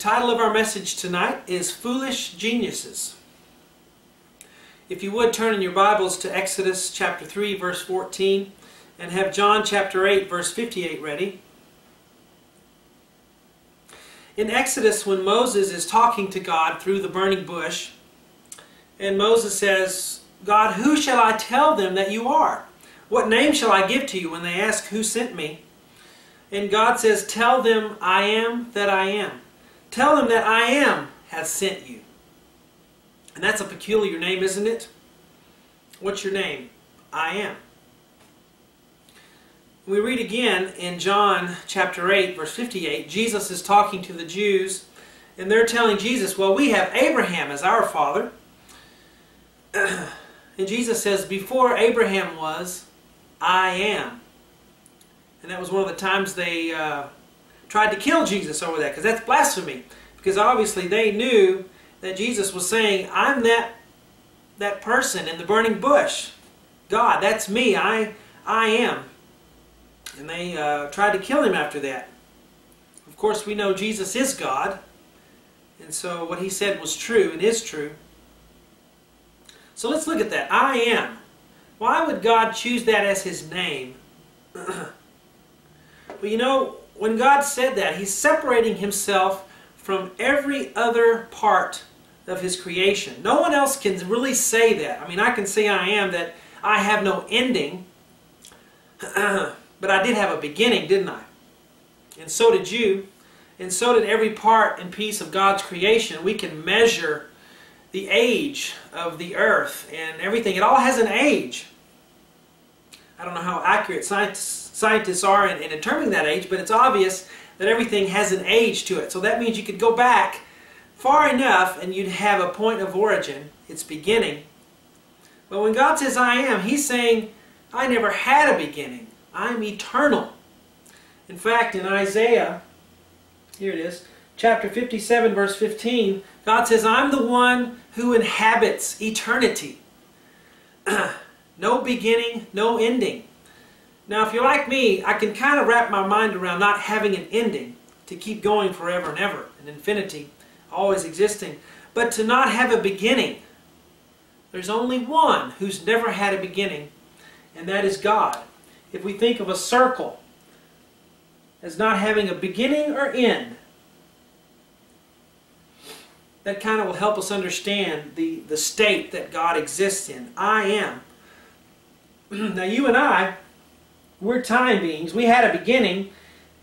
title of our message tonight is Foolish Geniuses. If you would turn in your Bibles to Exodus chapter 3 verse 14 and have John chapter 8 verse 58 ready. In Exodus, when Moses is talking to God through the burning bush, and Moses says, God, who shall I tell them that you are? What name shall I give to you when they ask who sent me? And God says, tell them I am that I am. Tell them that I am has sent you. And that's a peculiar name, isn't it? What's your name? I am. We read again in John chapter 8 verse 58, Jesus is talking to the Jews and they're telling Jesus, well, we have Abraham as our father. And Jesus says, before Abraham was, I am. And that was one of the times they tried to kill Jesus over that, because that's blasphemy. Because obviously they knew that Jesus was saying, I'm that person in the burning bush. God, that's me. I am. And they tried to kill him after that. Of course, we know Jesus is God. And so what he said was true and is true. So let's look at that. I am. Why would God choose that as his name? Well, you know, when God said that, he's separating himself from every other part of his creation. No one else can really say that. I mean, I can say I am, that I have no ending. But I did have a beginning, didn't I? And so did you. And so did every part and piece of God's creation. We can measure the age of the earth and everything. It all has an age. I don't know how accurate scientists are in determining that age, but it's obvious that everything has an age to it. So that means you could go back far enough and you'd have a point of origin, its beginning. But when God says I am, he's saying, I never had a beginning. I'm eternal. In fact, in Isaiah, here it is, chapter 57, verse 15, God says, I'm the one who inhabits eternity. No beginning, no ending. Now, if you're like me, I can kind of wrap my mind around not having an ending, to keep going forever and ever, an infinity, always existing. But to not have a beginning, there's only one who's never had a beginning, and that is God. If we think of a circle as not having a beginning or end, that kind of will help us understand the state that God exists in. I am. Now you and I, we're time beings. We had a beginning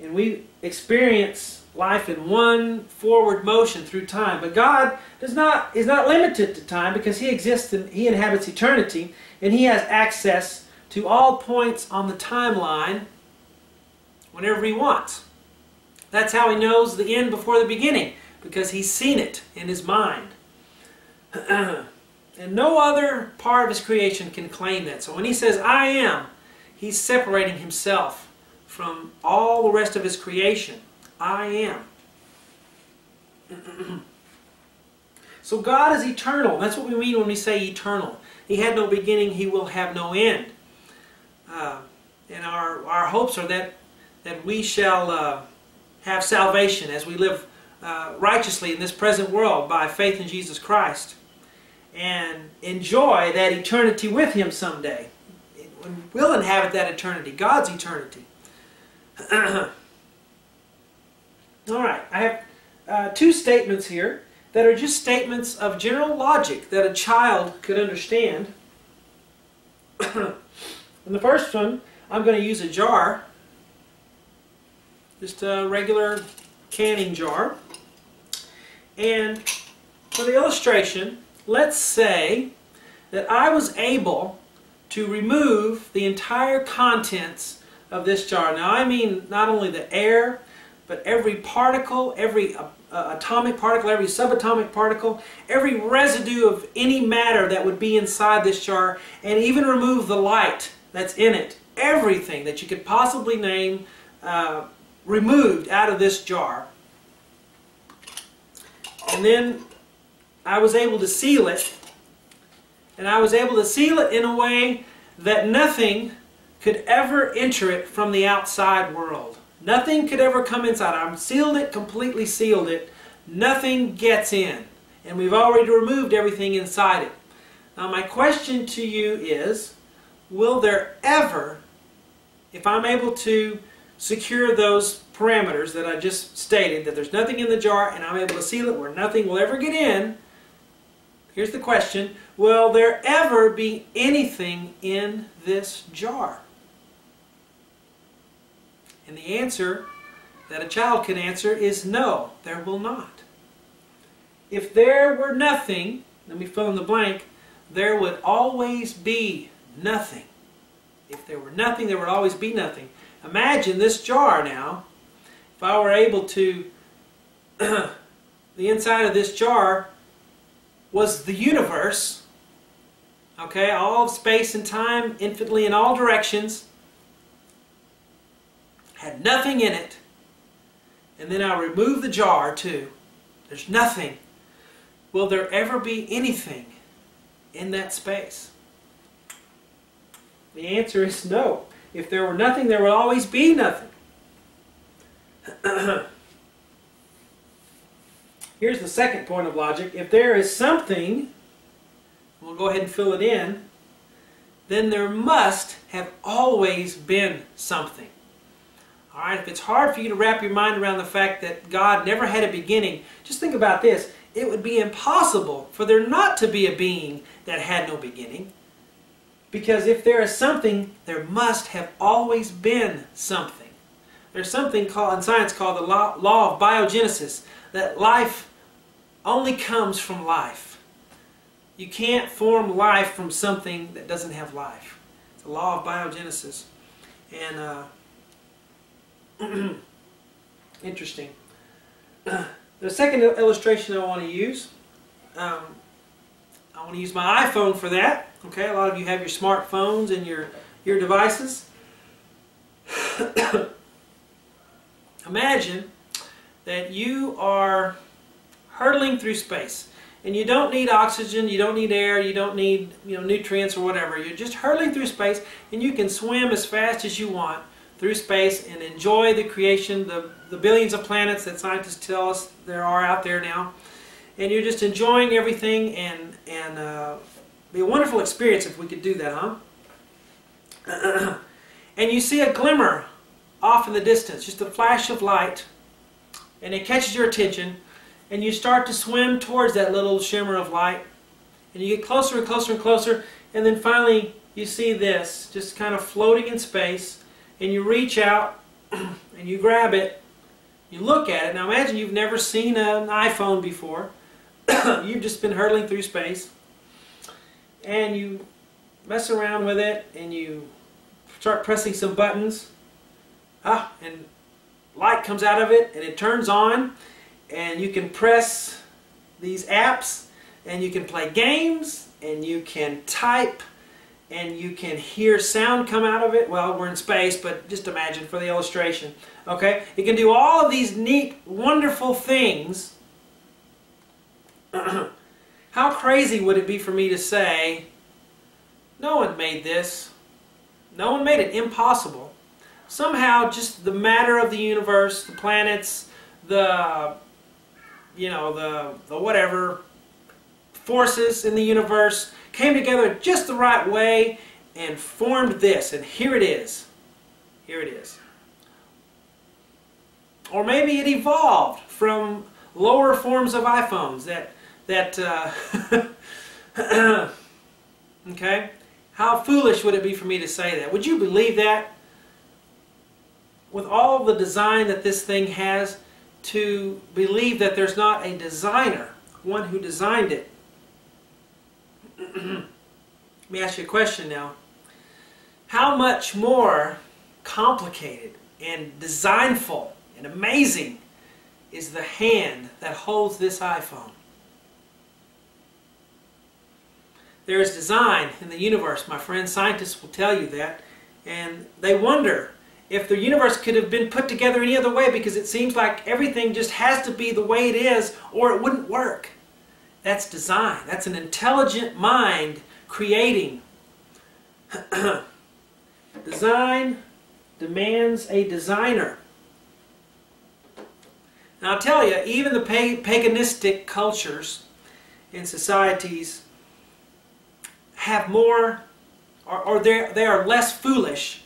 and we experience life in one forward motion through time. But God is not limited to time, because he exists and he inhabits eternity, and he has access to all points on the timeline whenever he wants. That's how he knows the end before the beginning, because he's seen it in his mind. And no other part of his creation can claim that. So when he says, I am, he's separating himself from all the rest of his creation. I am. So God is eternal. That's what we mean when we say eternal. He had no beginning, he will have no end. And our hopes are that we shall have salvation as we live righteously in this present world by faith in Jesus Christ, and enjoy that eternity with him someday. We'll inhabit that eternity, God's eternity. All right, I have two statements here that are just statements of general logic that a child could understand. In the first one, I'm going to use a jar, just a regular canning jar. And for the illustration, let's say that I was able to remove the entire contents of this jar. Now I mean not only the air, but every particle, every atomic particle, every subatomic particle, every residue of any matter that would be inside this jar, and even remove the light that's in it. Everything that you could possibly name removed out of this jar. And then I was able to seal it. And I was able to seal it in a way that nothing could ever enter it from the outside world. Nothing could ever come inside. I sealed it, completely sealed it. nothing gets in. And we've already removed everything inside it. Now my question to you is, will there ever, if I'm able to secure those parameters that I just stated, that there's nothing in the jar and I'm able to seal it where nothing will ever get in, here's the question, will there ever be anything in this jar? And the answer that a child can answer is no, there will not. If there were nothing, let me fill in the blank, there would always be nothing. If there were nothing, there would always be nothing. Imagine this jar now, if I were able to, the inside of this jar was the universe, okay, all of space and time, infinitely in all directions, had nothing in it, and then I remove the jar too. There's nothing. Will there ever be anything in that space? The answer is no. If there were nothing, there will always be nothing. Here's the second point of logic. If there is something, we'll go ahead and fill it in, then there must have always been something. Alright, if it's hard for you to wrap your mind around the fact that God never had a beginning, just think about this. It would be impossible for there not to be a being that had no beginning. Because if there is something, there must have always been something. There's something in science called the law of biogenesis, that life only comes from life. You can't form life from something that doesn't have life. It's the law of biogenesis. And interesting. The second illustration I want to use, I want to use my iPhone for that. Okay, a lot of you have your smartphones and your devices. Imagine that you are hurtling through space, and you don't need oxygen, you don't need air, you don't need nutrients or whatever. You're just hurtling through space, and you can swim as fast as you want through space and enjoy the creation, the billions of planets that scientists tell us there are out there now. And you're just enjoying everything, and be a wonderful experience if we could do that, huh? And you see a glimmer off in the distance, just a flash of light, and it catches your attention, and you start to swim towards that little shimmer of light, and you get closer and closer and closer, and then finally you see this just kind of floating in space, and you reach out and you grab it, you look at it. Now imagine you've never seen an iPhone before. You've just been hurtling through space, and you mess around with it, and you start pressing some buttons, and light comes out of it, and it turns on, and you can press these apps, and you can play games, and you can type, and you can hear sound come out of it. Well, we're in space, but just imagine for the illustration. Okay? You can do all of these neat, wonderful things. How crazy would it be for me to say, no one made this. No one made it. Impossible. Somehow just the matter of the universe, the planets, the whatever forces in the universe came together just the right way and formed this, and here it is. Here it is. Or maybe it evolved from lower forms of iPhones okay? How foolish would it be for me to say that? Would you believe that? With all the design that this thing has, to believe that there's not a designer, one who designed it. Let me ask you a question now. How much more complicated and designful and amazing is the hand that holds this iPhone? There is design in the universe, my friends. Scientists will tell you that. And they wonder if the universe could have been put together any other way, because it seems like everything just has to be the way it is or it wouldn't work. That's design. That's an intelligent mind creating. Design demands a designer. And I'll tell you, even the paganistic cultures and societies have more, or they are less foolish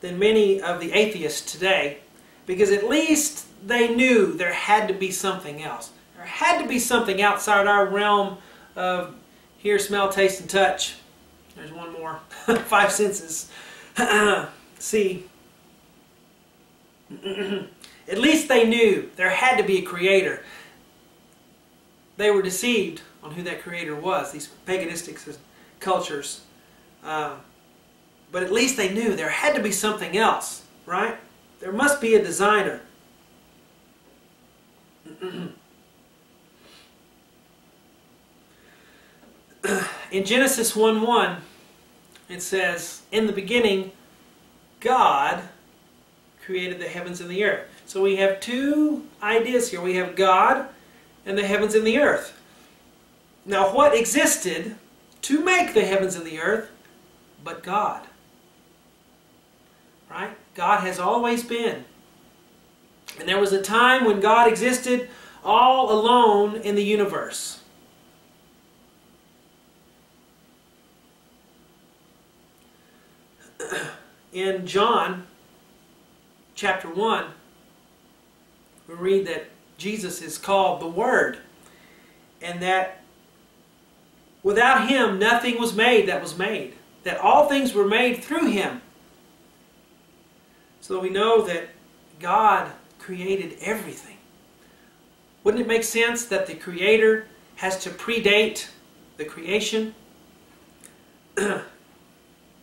than many of the atheists today, because at least they knew there had to be something else. There had to be something outside our realm of hear, smell, taste, and touch. There's one more. 5 senses. See. At least they knew there had to be a creator. They were deceived on who that creator was, these paganistic cultures. But at least they knew there had to be something else, right? There must be a designer. In Genesis 1:1, it says, in the beginning, God created the heavens and the earth. So we have two ideas here. We have God and the heavens and the earth. Now, what existed to make the heavens and the earth but God? Right? God has always been. And there was a time when God existed all alone in the universe. In John chapter 1, we read that Jesus is called the Word, and that without Him nothing was made that was made. That all things were made through Him. So we know that God created everything. Wouldn't it make sense that the Creator has to predate the creation?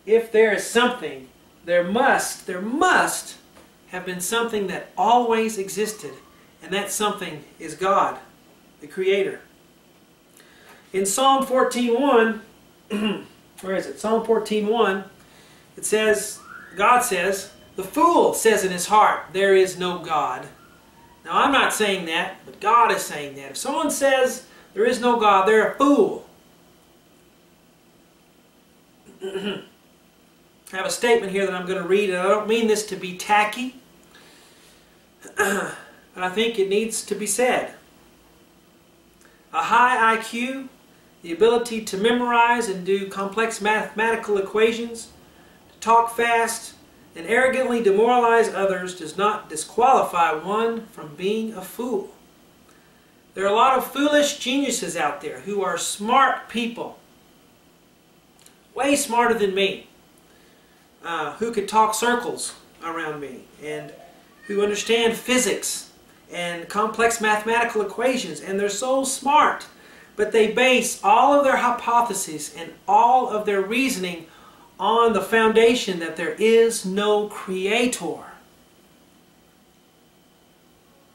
If there is something, there must have been something that always existed, and that something is God, the Creator. In Psalm 14:1, where is it? Psalm 14:1, it says, God says, the fool says in his heart, there is no God. Now I'm not saying that, but God is saying that. If someone says there is no God, they're a fool. I have a statement here that I'm going to read, and I don't mean this to be tacky, but I think it needs to be said. A high IQ, the ability to memorize and do complex mathematical equations, to talk fast, and arrogantly demoralize others does not disqualify one from being a fool. There are a lot of foolish geniuses out there who are smart people, way smarter than me, who could talk circles around me, and who understand physics and complex mathematical equations, and they're so smart, but they base all of their hypotheses and all of their reasoning on the foundation that there is no creator.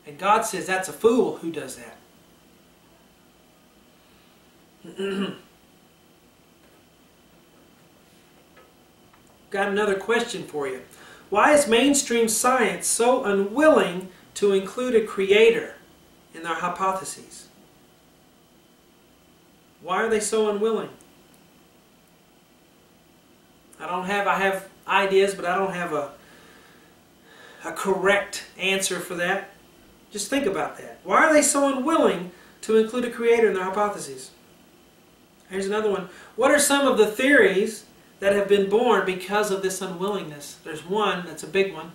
And God says that's a fool who does that. Got another question for you. Why is mainstream science so unwilling to include a creator in their hypotheses? Why are they so unwilling? I have ideas, but I don't have a correct answer for that. Just think about that. Why are they so unwilling to include a creator in their hypotheses? Here's another one. What are some of the theories that have been born because of this unwillingness? There's one that's a big one.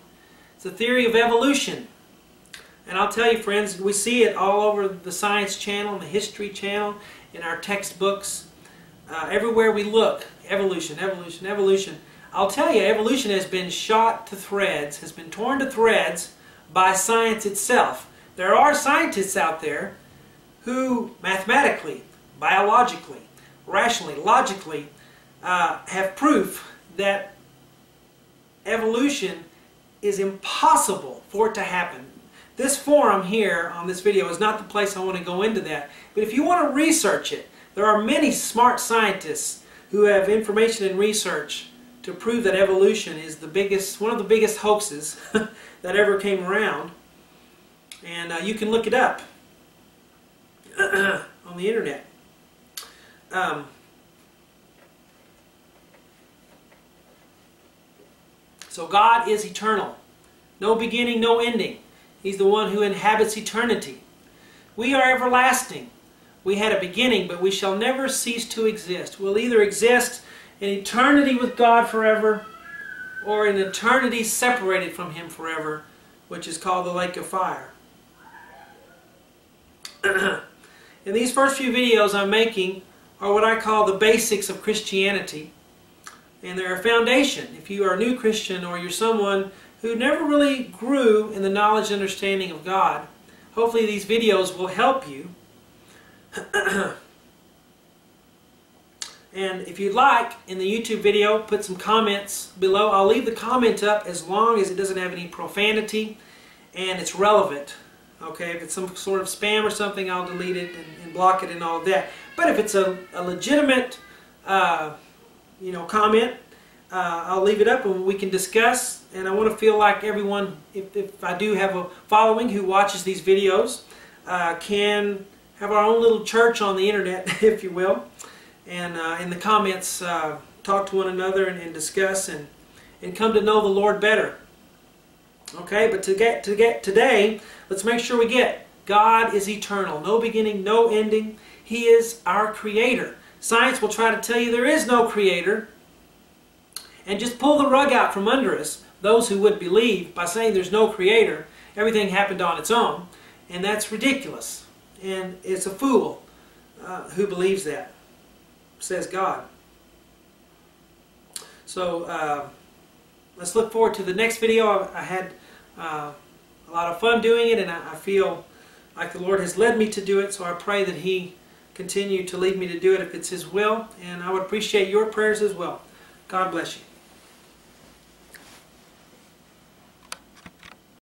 It's the theory of evolution. And I'll tell you, friends, we see it all over the Science Channel and the History Channel, in our textbooks. Everywhere we look, evolution, evolution, evolution. I'll tell you, evolution has been shot to threads, has been torn to threads by science itself. There are scientists out there who mathematically, biologically, rationally, logically, have proof that evolution is impossible for it to happen. This forum here on this video is not the place I want to go into that. But if you want to research it, there are many smart scientists who have information and research to prove that evolution is the biggest, one of the biggest hoaxes that ever came around. And you can look it up on the internet. So God is eternal. No beginning, no ending. He's the one who inhabits eternity. We are everlasting. We had a beginning, but we shall never cease to exist. We'll either exist in eternity with God forever, or in eternity separated from Him forever, which is called the lake of fire. And these first few videos I'm making are what I call the basics of Christianity. And they're a foundation. If you are a new Christian, or you're someone who never really grew in the knowledge and understanding of God, hopefully these videos will help you. And if you'd like, in the YouTube video, put some comments below. I'll leave the comment up as long as it doesn't have any profanity and it's relevant. Okay, if it's some sort of spam or something, I'll delete it and block it and all of that. But if it's a legitimate comment, I'll leave it up and we can discuss. And I want to feel like everyone, if I do have a following who watches these videos, can have our own little church on the internet, if you will. And in the comments, talk to one another and discuss and come to know the Lord better. Okay, but to get today, let's make sure we get God is eternal, no beginning, no ending. He is our Creator. Science will try to tell you there is no Creator and just pull the rug out from under us, those who would believe, by saying there's no Creator. Everything happened on its own, and that's ridiculous. And it's a fool who believes that, says God. So let's look forward to the next video. I had a lot of fun doing it, and I feel like the Lord has led me to do it, so I pray that He continue to lead me to do it if it's His will, and I would appreciate your prayers as well. God bless you.